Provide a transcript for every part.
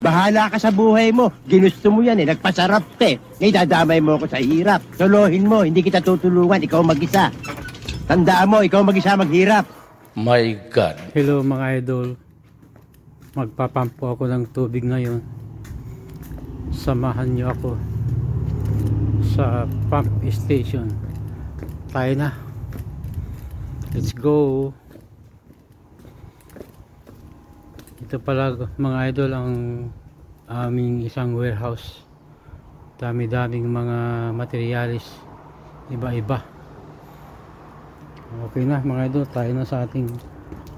Bahala ka sa buhay mo. Ginusto mo yan eh. Nagpasarap eh. Idadamay mo ako sa hirap. Solohin mo. Hindi kita tutulungan. Ikaw mag-isa. Tandaan mo, ikaw mag-isa maghirap. My God. Hello mga idol, magpapampo ako ng tubig ngayon. Samahan niyo ako sa pump station. Tayo na, let's go. Ito pala mga idol ang aming isang warehouse. Dami-daming mga materialis, iba-iba. Okay na mga idol, tayo na sa ating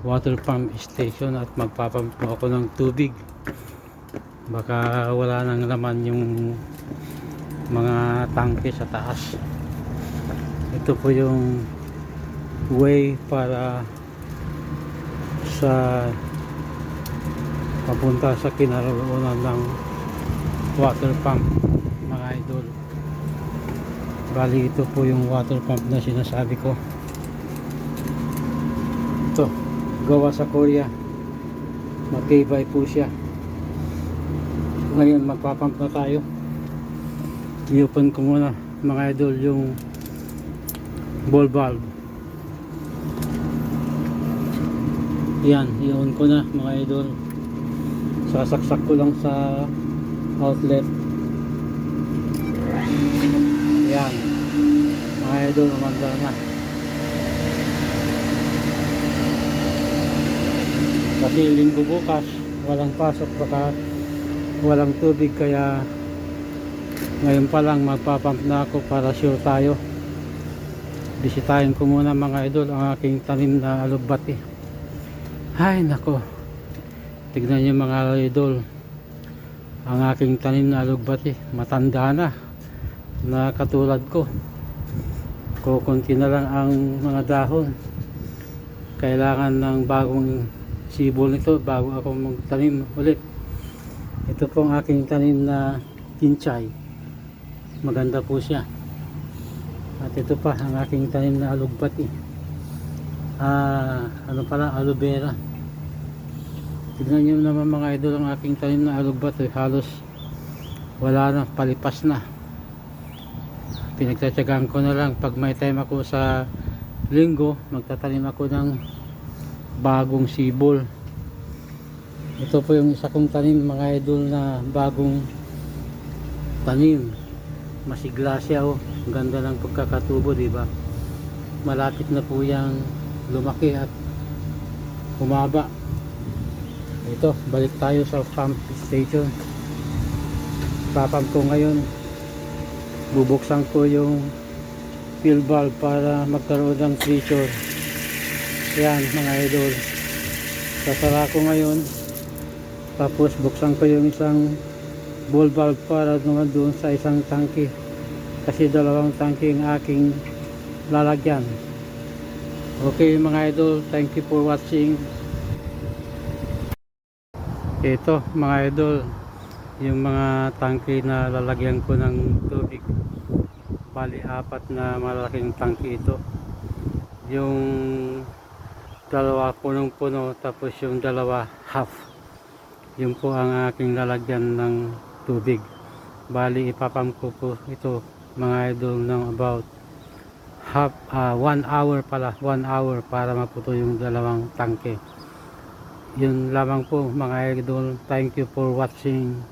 water pump station at magpapampo ako ng tubig. Baka wala nang laman yung mga tangke sa taas. Ito po yung way para sa papunta sa kinaroroonan ng water pump mga idol. Bali ito po yung water pump na sinasabi ko. Ito, gawa sa Korea. Matibay po siya. Ngayon magpapump na tayo. I-open ko muna mga idol yung ball valve. Yan, i-on ko na mga idol. Sasaksak ko lang sa outlet. Yan mga idol, umanda na. Kasi linggo bukas walang pasok, baka walang tubig, kaya ngayon pa lang magpapump na ako para sure tayo. Bisitahin ko muna mga idol ang aking tanim na alugbati. Ay nako, tignan nyo mga idol, ang aking tanim na alugbati matanda na katulad ko. Kukunti na lang ang mga dahon. Kailangan ng bagong sibol nito bago ako magtanim ulit. Ito pong aking tanim na kinchay, maganda po siya. At ito pa ang aking tanim na alugbati, ano pala, aloe vera. Tignan nyo naman mga idol ang aking tanim na alugbati, halos wala na, palipas na. Pinagtatsagaan ko na lang pag may time ako sa linggo, magtatanim ako ng bagong sibol. Ito po yung isa kong tanim mga idol na bagong tanim. Masigla siya, oh. Ganda ng pagkakatubo, di ba? Malapit na po yang lumaki at humaba. Ito, balik tayo sa pump station. Papump ko ngayon. Bubuksan ko yung fill valve para magkaroon ng pressure. Yan mga idol, sasara ko ngayon, tapos buksan ko yung isang ball valve para naman doon sa isang tangke, kasi dalawang tangke ang aking lalagyan. Okay mga idol, thank you for watching. Ito mga idol, yung mga tangke na lalagyan ko ng tubig. Bali apat na malaking tangke ito. Yung dalawa punong-puno, tapos yung dalawa half. Yun po ang aking lalagyan ng tubig. Bali ipapump ko po ito mga idol ng about 1 hour pala, 1 hour para maputo yung dalawang tangke. Yun lamang po mga idol. Thank you for watching.